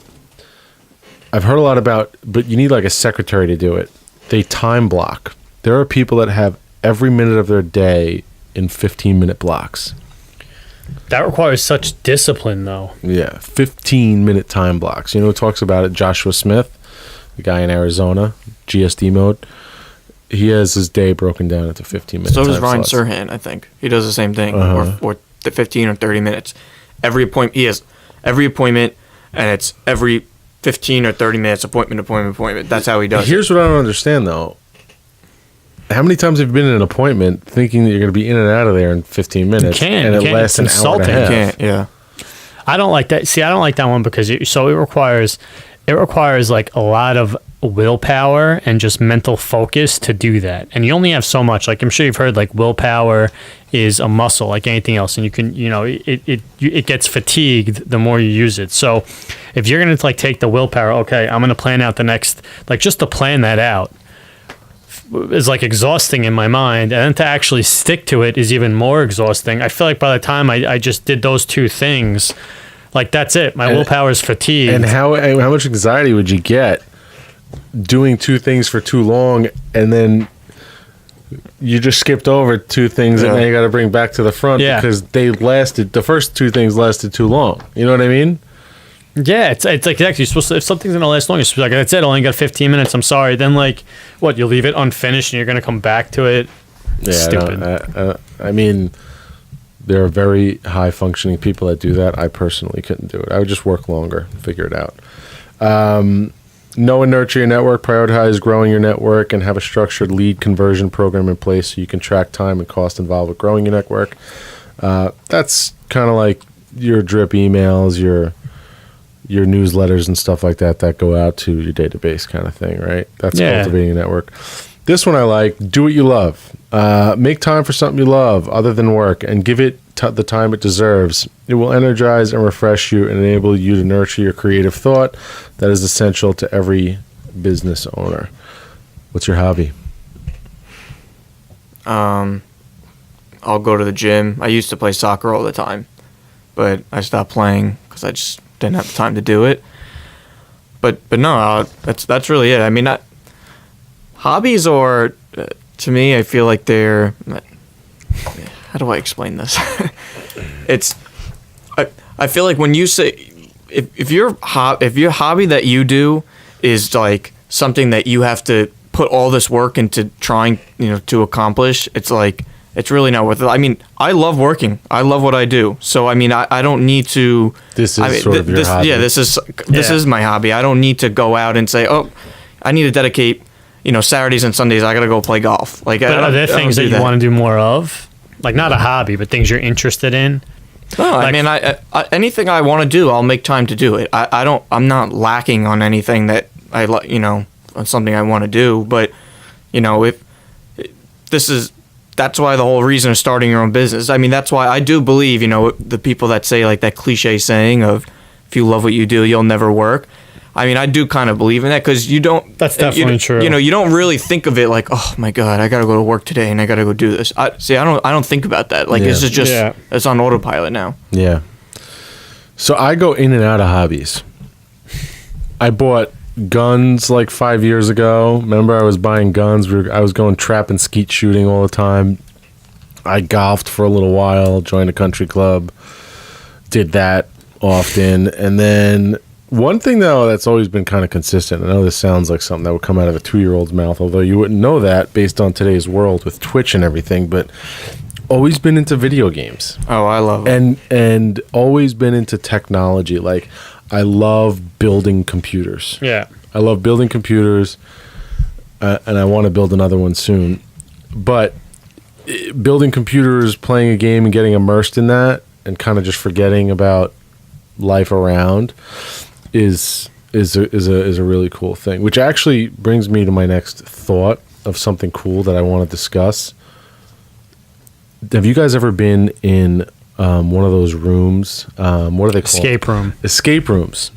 But you need like a secretary to do it. They time block. There are people that have every minute of their day in 15-minute blocks. That requires such discipline, though. Yeah, 15-minute time blocks. You know who talks about it? Joshua Smith, the guy in Arizona, GSD mode. He has his day broken down into 15 minutes. So does Ryan Serhant, I think. He does the same thing, or the 15 or 30 minutes. He has every appointment, and it's every 15 or 30 minutes, appointment. That's how he does Here's what I don't understand, though. How many times have you been in an appointment thinking that you're going to be in and out of there in 15 minutes, and it lasts an hour and a half? You can't, yeah. I don't like that. See, I don't like that one because it requires like a lot of willpower and just mental focus to do that. And you only have so much. Like I'm sure you've heard, like willpower is a muscle like anything else, and you can, it gets fatigued the more you use it. So if you're going to like take the willpower, okay, I'm going to plan out the next, like just to plan that out is like exhausting in my mind, and then to actually stick to it is even more exhausting. I feel like by the time I just did those two things, like that's it. My willpower is fatigued. And how much anxiety would you get doing two things for too long, and then you just skipped over two things, and then you got to bring back to the front because the first two things lasted too long. You know what I mean? Yeah, it's like exactly. You're supposed to, if something's gonna last long, you're supposed to be like, that's it. I only got 15 minutes. I'm sorry. Then like, what? You leave it unfinished, and you're gonna come back to it. Yeah, Stupid. I mean, there are very high functioning people that do that. I personally couldn't do it. I would just work longer, figure it out. Know and nurture your network. Prioritize growing your network, and have a structured lead conversion program in place so you can track time and cost involved with growing your network. That's kind of like your drip emails, your newsletters and stuff like that go out to your database kind of thing, right? That's cultivating a network. This one I like. Do what you love. Make time for something you love other than work, and give it the time it deserves. It will energize and refresh you and enable you to nurture your creative thought that is essential to every business owner. What's your hobby? I'll go to the gym. I used to play soccer all the time, but I stopped playing because I just didn't have the time to do it. But no, that's really it. I mean, hobbies are, to me, I feel like they're, how do I explain this? I feel like when you say, if your hobby that you do is like something that you have to put all this work into trying, to accomplish, it's like, it's really not worth it. I mean, I love working. I love what I do. So I mean, I don't need to. This is I mean, sort of your hobby. Yeah, this is my hobby. I don't need to go out and say, oh, I need to dedicate, Saturdays and Sundays. I got to go play golf. Like, But are there things that you want to do more of? Like, not a hobby, but things you're interested in? No, I mean, I anything I want to do, I'll make time to do it. I'm not lacking on anything that I like, on something I want to do. But, that's why the whole reason of starting your own business. I mean, that's why I do believe, the people that say like that cliche saying of, if you love what you do, you'll never work. I mean, I do kind of believe in that because you don't. That's definitely true. You don't really think of it like, oh my God, I got to go to work today and I got to go do this. I don't think about that. Like, it's just it's on autopilot now. Yeah. So I go in and out of hobbies. I bought guns like 5 years ago. Remember, I was buying guns. I was going trap and skeet shooting all the time. I golfed for a little while, joined a country club, did that often. And then one thing, though, that's always been kind of consistent, I know this sounds like something that would come out of a 2-year-old's mouth, although you wouldn't know that based on today's world with Twitch and everything, but always been into video games. Oh, I love it. And always been into technology. Like, I love building computers. Yeah. I love building computers, and I want to build another one soon. But building computers, playing a game, and getting immersed in that, and kind of just forgetting about life around is a really cool thing. Which actually brings me to my next thought of something cool that I want to discuss. Have you guys ever been in one of those rooms? What are they called? Escape rooms.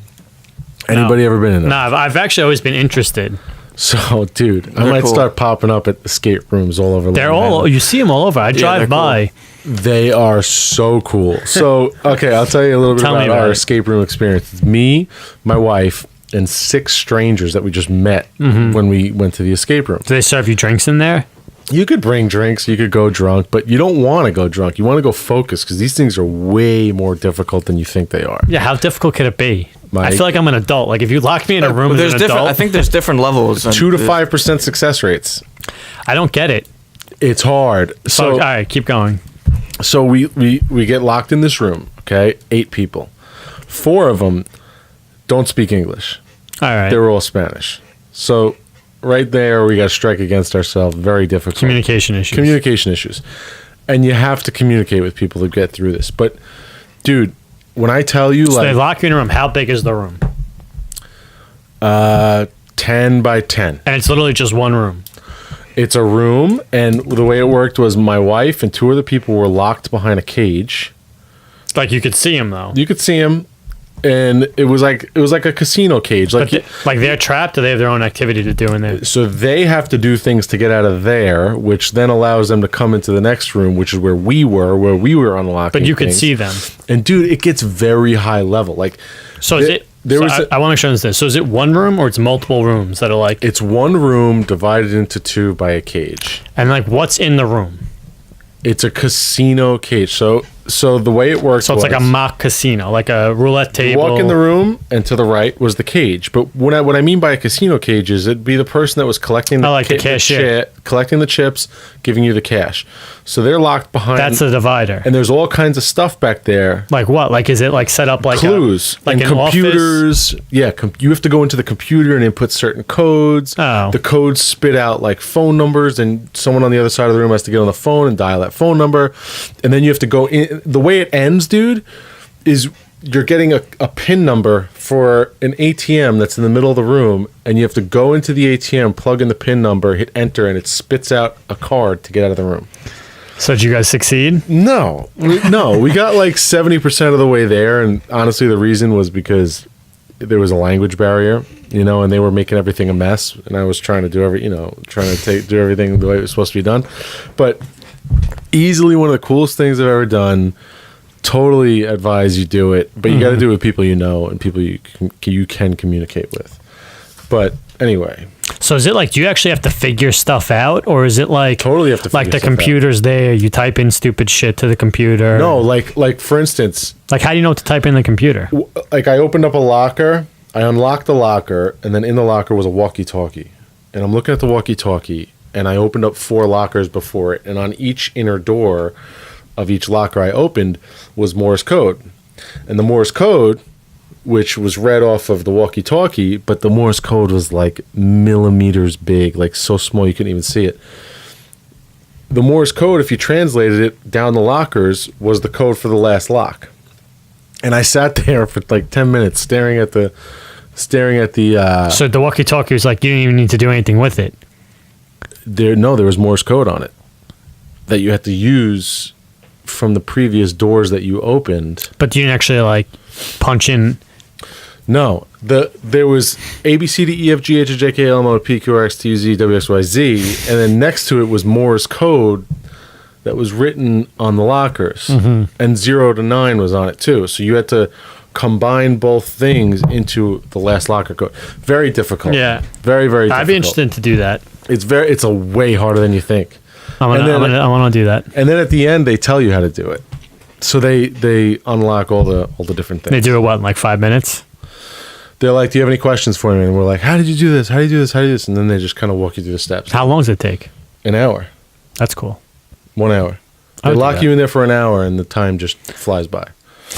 Anybody ever been in them? No, I've actually always been interested. So, dude, I might start popping up at escape rooms all over. You see them all over. I drive by. Cool. They are so cool. So, okay, I'll tell you a little bit about our escape room experience. It's me, my wife, and 6 strangers that we just met when we went to the escape room. Do they serve you drinks in there? You could bring drinks, you could go drunk, but you don't want to go drunk. You want to go focused because these things are way more difficult than you think they are. Yeah, how difficult could it be? Mike, I feel like I'm an adult. Like, if you lock me in a room as an adult... I think there's different levels. 2 to 5% success rates. I don't get it. It's hard. So, all right, keep going. So we get locked in this room, okay? 8 people. 4 of them don't speak English. All right. They were all Spanish. So right there, we got to strike against ourselves. Very difficult. Communication issues. And you have to communicate with people to get through this. But, dude, when I tell you, so they lock you in a room. How big is the room? 10 by 10. And it's literally just one room. It's a room, and the way it worked was my wife and 2 other people were locked behind a cage. Like, you could see them, though. You could see them. And it was like a casino cage. Like, they're trapped, or they have their own activity to do in there? So they have to do things to get out of there, which then allows them to come into the next room, which is where we were unlocking. But you could things. see them. And dude, it gets very high level. Like, so is it? I want to make sure this. So is it one room or it's multiple rooms that are like? It's one room divided into 2 by a cage. And like, what's in the room? It's a casino cage. So the way it works, so it's like a mock casino, like a roulette table. You walk in the room, and to the right was the cage. But what I mean by a casino cage is it'd be the person that was collecting the cashier, collecting the chips, giving you the cash. So they're locked behind. That's the divider. And there's all kinds of stuff back there. Like what? Like, is it like set up like clues, like and an computers? Office? Yeah, you have to go into the computer and input certain codes. Oh. The codes spit out like phone numbers, and someone on the other side of the room has to get on the phone and dial that phone number. And then you have to go in. The way it ends, dude, is you're getting a PIN number for an ATM that's in the middle of the room, and you have to go into the ATM, plug in the PIN number, hit enter, and it spits out a card to get out of the room. So did you guys succeed? No, we got like 70% of the way there, and honestly, the reason was because there was a language barrier, and they were making everything a mess, and I was trying to do do everything the way it was supposed to be done. But easily one of the coolest things I've ever done. Totally advise you do it, but you got to do it with people you know and people you can communicate with. But anyway. So is it like, do you actually have to figure stuff out, or is it like totally have to figure like the computer's there, you type in stupid shit to the computer? No, like for instance, like how do you know what to type in the computer? Like I opened up a locker, I unlocked the locker, and then in the locker was a walkie-talkie, and I'm looking at the walkie-talkie, and I opened up 4 lockers before it, and on each inner door of each locker I opened was Morse code. And the Morse code, which was read off of the walkie-talkie, but the Morse code was like millimeters big, like so small you couldn't even see it. The Morse code, if you translated it down the lockers, was the code for the last lock. And I sat there for like 10 minutes staring at the So the walkie-talkie was like, you didn't even need to do anything with it. there was Morse code on it that you had to use from the previous doors that you opened. But you didn't actually like punch in. No, there was A B C D E F G H I J K L M N O P Q R X T U Z W X Y Z, and then next to it was Morse code that was written on the lockers, and 0 to 9 was on it too. So you had to combine both things into the last locker code. Very difficult. Yeah. Very, very difficult. I'd be interested to do that. It's a way harder than you think. I want to do that. And then at the end, they tell you how to do it. So they unlock all the different things. They do it what in like 5 minutes? They're like, "Do you have any questions for me?" And we're like, "How did you do this? How do you do this? How do you do this?" And then they just kind of walk you through the steps. How long does it take? An hour. That's cool. 1 hour. I They would do lock that. you in there for an hour, and the time just flies by.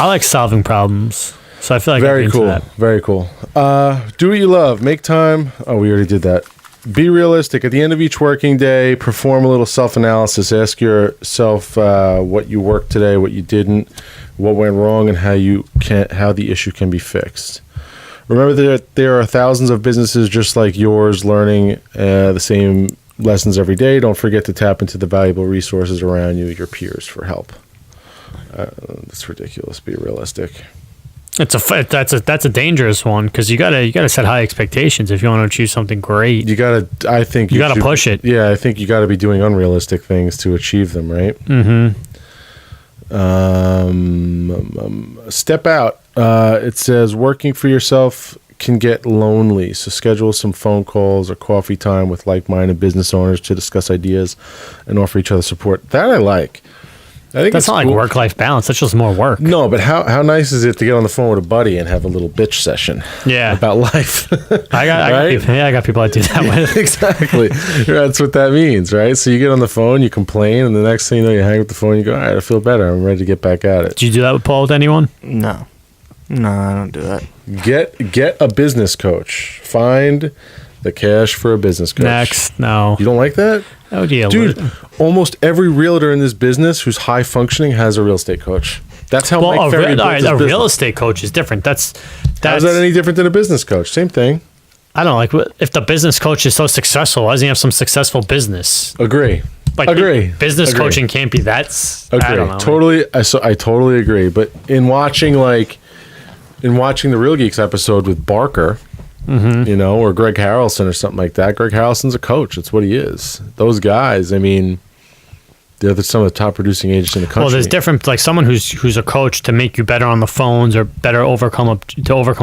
I like solving problems, so I feel like I'd be Very into cool. that. Very cool. Do what you love. Make time. Oh, we already did that. Be realistic. At the end of each working day, perform a little self-analysis. Ask yourself what you worked today, what you didn't, what went wrong, and how the issue can be fixed. Remember that there are thousands of businesses just like yours learning the same lessons every day. Don't forget to tap into the valuable resources around you, your peers, for help. That's ridiculous. Be realistic. That's a dangerous one because you gotta set high expectations if you want to achieve something great. You gotta. I think You gotta should- push it. Yeah, I think you gotta be doing unrealistic things to achieve them, right? Mm-hmm. Step out. It says working for yourself can get lonely, so schedule some phone calls or coffee time with like-minded business owners to discuss ideas and offer each other support. That I like. I think That's it's not like cool. work-life balance. That's just more work. No, but how nice is it to get on the phone with a buddy and have a little bitch session? Yeah. About life. I got people I do that with. Exactly. That's what that means, right? So you get on the phone, you complain, and the next thing you know, you hang up the phone, you go, all right, I feel better. I'm ready to get back at it. Do you do that with Paul with anyone? No, I don't do that. Get a business coach. Find the cash for a business coach. Next, no. You don't like that? Oh, yeah, Dude, almost every realtor in this business who's high functioning has a real estate coach. That's how Mike Ferry built his a business. real estate coach is different. That's How's that any different than a business coach? Same thing. I don't know, like if the business coach is so successful, why doesn't he have some successful business? Agree. Like Agree. Business Agree. coaching can't be that. Agree. I don't know. Totally. I totally agree. But in watching the Real Geeks episode with Barker, Mm-hmm. or Greg Harrelson or something like that. Greg Harrelson's a coach. That's what he is. Those guys, I mean, they're some of the top producing agents in the country. Well, there's different, like someone who's a coach to make you better on the phones or better overcome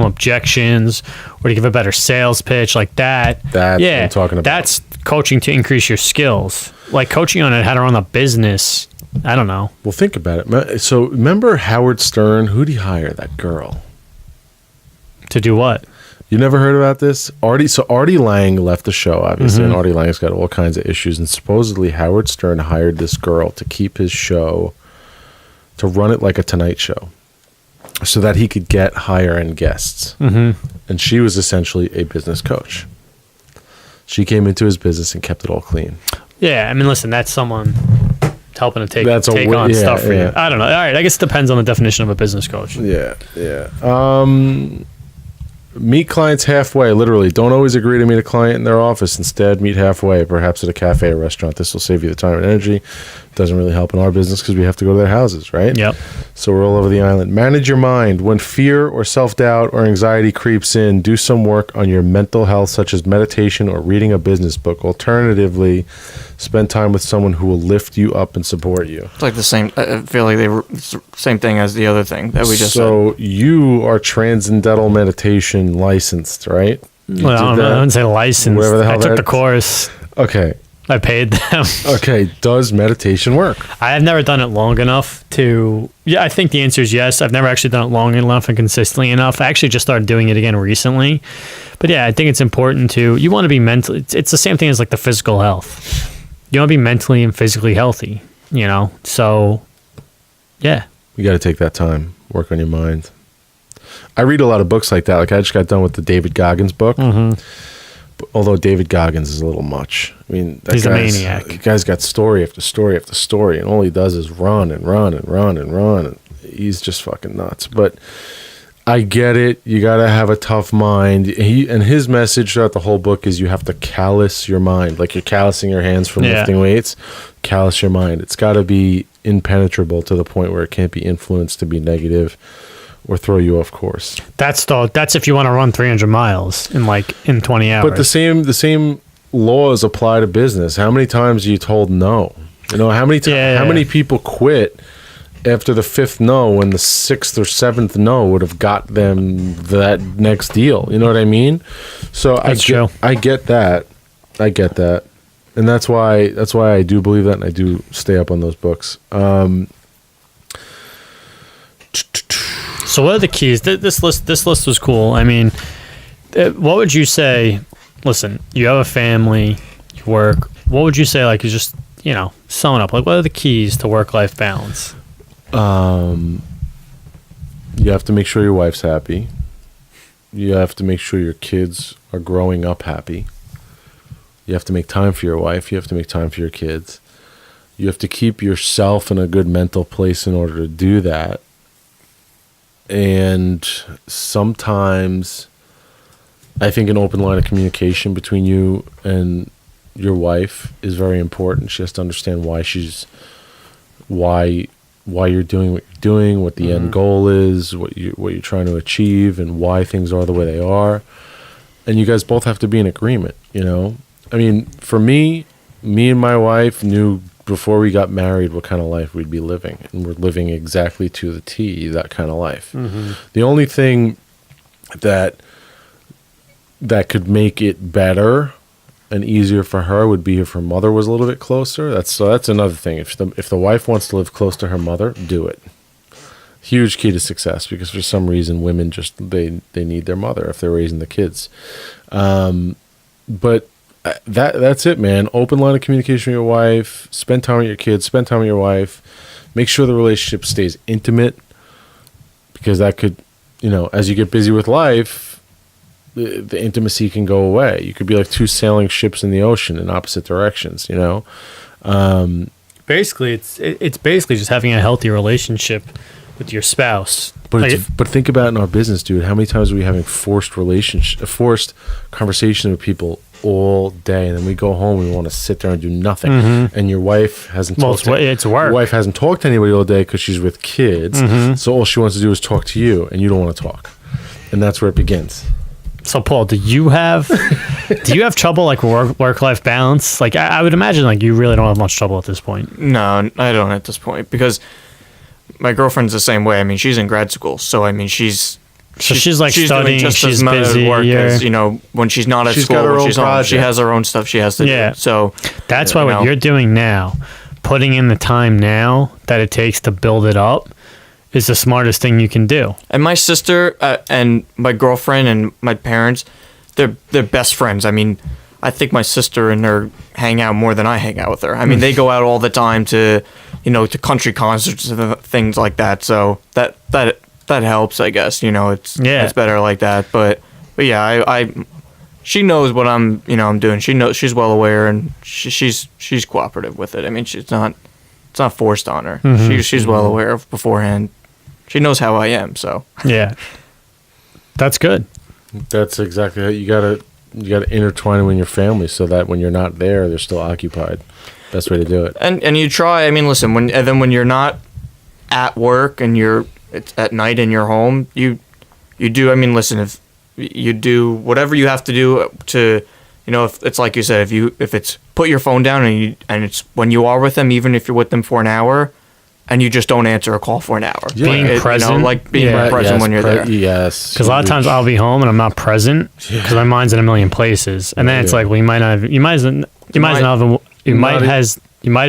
objections or to give a better sales pitch like that. That's what I'm talking about. That's coaching to increase your skills. Like coaching on how to run a business. I don't know. Well, think about it. So remember Howard Stern? Who'd he hire? That girl. To do what? You never heard about this? Artie Lang left the show, obviously, and Artie Lang's got all kinds of issues. And supposedly Howard Stern hired this girl to keep his show, to run it like a Tonight Show, so that he could get higher-end guests. Mm-hmm. And she was essentially a business coach. She came into his business and kept it all clean. Yeah, I mean, listen, that's someone helping to take That's on stuff for yeah. you. I don't know. All right, I guess it depends on the definition of a business coach. Yeah. Meet clients halfway, literally. Don't always agree to meet a client in their office. Instead, meet halfway, perhaps at a cafe or restaurant. This will save you the time and energy. Doesn't really help in our business because we have to go to their houses, right? Yep. So we're all over the island. Manage your mind. When fear or self-doubt or anxiety creeps in, do some work on your mental health, such as meditation or reading a business book. Alternatively, spend time with someone who will lift you up and support you. It's like the same. I feel like it's the same thing as the other thing that we just said. So you are transcendental meditation licensed, right? You Well, did I that? wouldn't say licensed. Whatever the hell I took the that's- course. Okay. I paid them. Okay, does meditation work? I have never done it long enough to. Yeah, I think the answer is yes. I've never actually done it long enough and consistently enough. I actually just started doing it again recently. But yeah, I think it's important to. You want to be mentally. It's the same thing as like the physical health. You want to be mentally and physically healthy. You know, so yeah. You got to take that time, work on your mind. I read a lot of books like that. Like I just got done with the David Goggins book. Mm-hmm. Although David Goggins is a little much. I mean, he's a maniac. The guy's got story after story after story, and all he does is run and run and run and run. And he's just fucking nuts. But I get it. You got to have a tough mind. And his message throughout the whole book is you have to callous your mind. Like you're callousing your hands from lifting weights. Callous your mind. It's got to be impenetrable to the point where it can't be influenced to be negative or throw you off course. That's if you want to run 300 miles in 20 hours. But the same laws apply to business. How many times are you told no? You know, how many people quit after the fifth no when the sixth or seventh no would have got them that next deal? You know what I mean? So I get that. And that's why I do believe that, and I do stay up on those books. So what are the keys? This list was cool. I mean, what would you say? Listen, you have a family, you work. What would you say? Like, you just summing up. Like, what are the keys to work-life balance? You have to make sure your wife's happy. You have to make sure your kids are growing up happy. You have to make time for your wife. You have to make time for your kids. You have to keep yourself in a good mental place in order to do that. And sometimes I think an open line of communication between you and your wife is very important. She has to understand why you're doing what you're doing, what the end goal is, what you're trying to achieve, and why things are the way they are. And you guys both have to be in agreement, you know? I mean, for me and my wife knew before we got married what kind of life we'd be living, and we're living exactly to the T that kind of life. The only thing that could make it better and easier for her would be if her mother was a little bit closer. That's another thing. If the wife wants to live close to her mother, do it. Huge key to success, because for some reason women just they need their mother if they're raising the kids. But that's it, man. Open line of communication with your wife. Spend time with your kids. Spend time with your wife. Make sure the relationship stays intimate, because that could, as you get busy with life, the intimacy can go away. You could be like two sailing ships in the ocean in opposite directions. Basically, it's basically just having a healthy relationship with your spouse. But think about it in our business, dude. How many times are we having forced conversation with people all day, and then we go home and we want to sit there and do nothing, and your wife hasn't talked to work. Your wife hasn't talked to anybody all day because she's with kids, so all she wants to do is talk to you, and you don't want to talk, and that's where it begins. So Paul, do you have trouble like work-life balance? Like I would imagine like you really don't have much trouble at this point. No, I don't at this point, because my girlfriend's the same way. I mean, she's in grad school, so I mean she's like studying, just she's as busy work as, when she's not at She's school, got her when own she's home, she project. has her own stuff she has to do. So that's why what you're doing now, putting in the time now that it takes to build it up, is the smartest thing you can do. And my sister and my girlfriend and my parents, they're best friends. I mean, I think my sister and her hang out more than I hang out with her. I mean, they go out all the time to country concerts and things like that. So that helps, I guess. It's better like that. But yeah, she knows what I'm doing. She knows, she's well aware, and she's cooperative with it. I mean, it's not forced on her. She's well aware of beforehand. She knows how I am. So yeah, that's good. That's exactly how you gotta intertwine them in your family, so that when you're not there, they're still occupied. Best way to do it. And you try. I mean, listen. When you're not at work and it's at night and you're home, you do. I mean, listen. If you do whatever you have to do to, if it's like you said, if it's put your phone down and it's when you are with them, even if you're with them for an hour, and you just don't answer a call for an hour. Yeah. Being present. like being Yeah. present when you're there. Yes. Because a lot of times I'll be home and I'm not present because my mind's in a million places, and then it's like, well, you might not, you might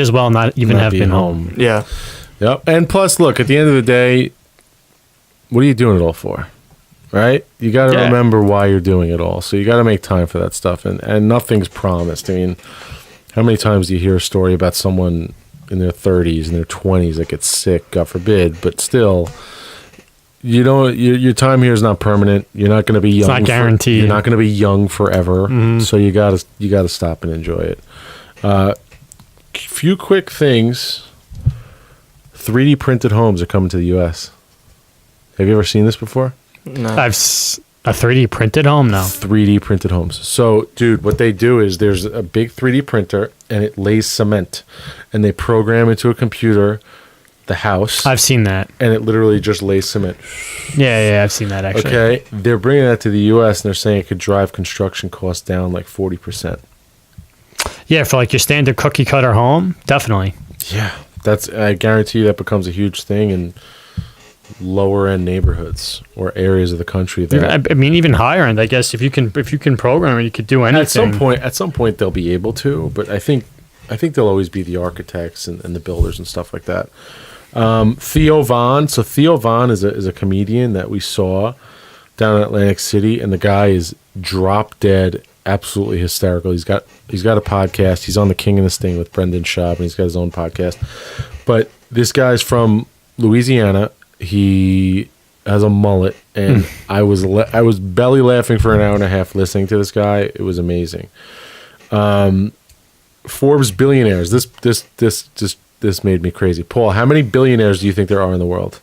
as well not even have been home. Yeah. Yep. And plus, look, at the end of the day, what are you doing it all for? Right? You got to remember why you're doing it all. So you got to make time for that stuff. And nothing's promised. I mean, how many times do you hear a story about someone in their 30s and their 20s that gets sick, God forbid, but still, you don't, your time here is not permanent. You're not going to be young. It's not guaranteed. You're not going to be young forever. So you got to stop and enjoy it. Few quick things. 3D printed homes are coming to the U.S. Have you ever seen this before? No. A 3D printed home now. 3D printed homes. So, dude, what they do is there's a big 3D printer and it lays cement, and they program into a computer the house. I've seen that. And it literally just lays cement. Yeah, I've seen that actually. Okay, they're bringing that to the U.S. and they're saying it could drive construction costs down like 40%. Yeah, for like your standard cookie cutter home, definitely. Yeah, I guarantee you that becomes a huge thing in lower end neighborhoods or areas of the country that I mean, even higher end. I guess if you can program it, you could do anything. At some point they'll be able to, but I think they'll always be the architects and the builders and stuff like that. Theo Von. So Theo Von is a comedian that we saw down in Atlantic City, and the guy is drop dead, absolutely hysterical. He's got a podcast. He's on the King and the Sting with Brendan Schaub, and he's got his own podcast. But this guy's from Louisiana. He has a mullet, and I was belly laughing for an hour and a half listening to this guy. It was amazing. Forbes billionaires. This made me crazy. Paul, how many billionaires do you think there are in the world?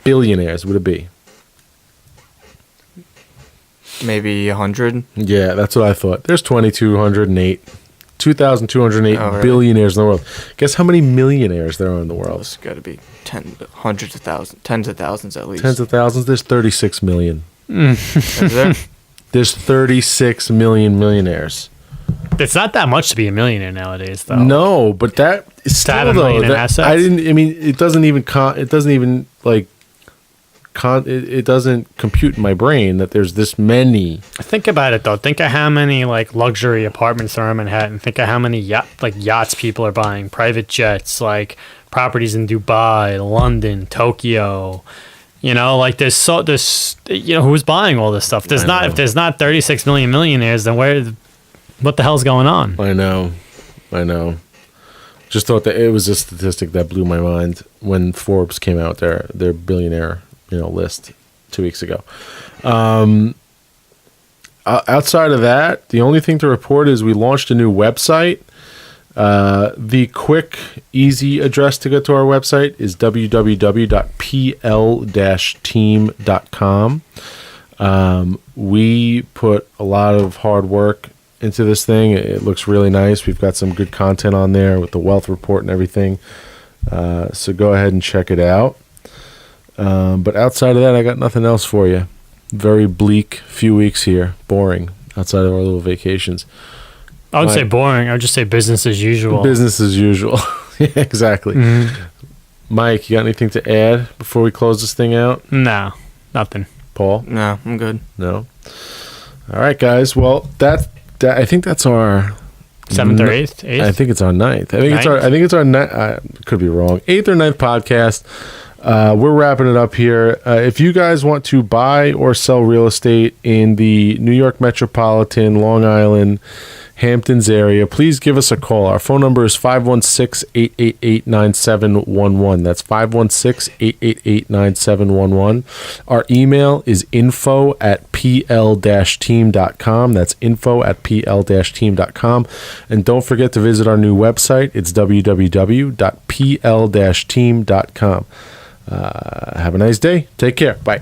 Billionaires, would it be? Maybe 100. Yeah, that's what I thought. There's 2,208 billionaires in the world. Guess how many millionaires there are in the world? It's got to be hundreds of thousands, tens of thousands at least. Tens of thousands. There's 36 million. Is there? There's 36 million millionaires. It's not that much to be a millionaire nowadays, though. No, but that is still, have a million in assets? it doesn't even it doesn't compute in my brain that there's this many. Think about it though. Think of how many like luxury apartments there are in Manhattan. Think of how many yachts people are buying, private jets, like properties in Dubai, London, Tokyo. You know, like there's who's buying all this stuff? If there's not 36 million millionaires, then what the hell's going on? I know. Just thought that it was a statistic that blew my mind when Forbes came out their billionaire list 2 weeks ago. Outside of that, the only thing to report is we launched a new website. The quick, easy address to get to our website is www.pl-team.com. We put a lot of hard work into this thing. It looks really nice. We've got some good content on there with the wealth report and everything. So go ahead and check it out. But outside of that, I got nothing else for you. Very bleak few weeks here. Boring outside of our little vacations. I would say boring. I would just say business as usual. Business as usual. Yeah, exactly. Mm-hmm. Mike, you got anything to add before we close this thing out? No, nothing. Paul? No, I'm good. No? All right, guys. Well, I think that's our 7th or 8th? I think it's our 9th. I think it's our could be wrong. 8th or 9th podcast. We're wrapping it up here. If you guys want to buy or sell real estate in the New York metropolitan, Long Island, Hamptons area, please give us a call. Our phone number is 516-888-9711. That's 516-888-9711. Our email is info@pl-team.com. That's info@pl-team.com. And don't forget to visit our new website. It's www.pl-team.com. Have a nice day. Take care. Bye.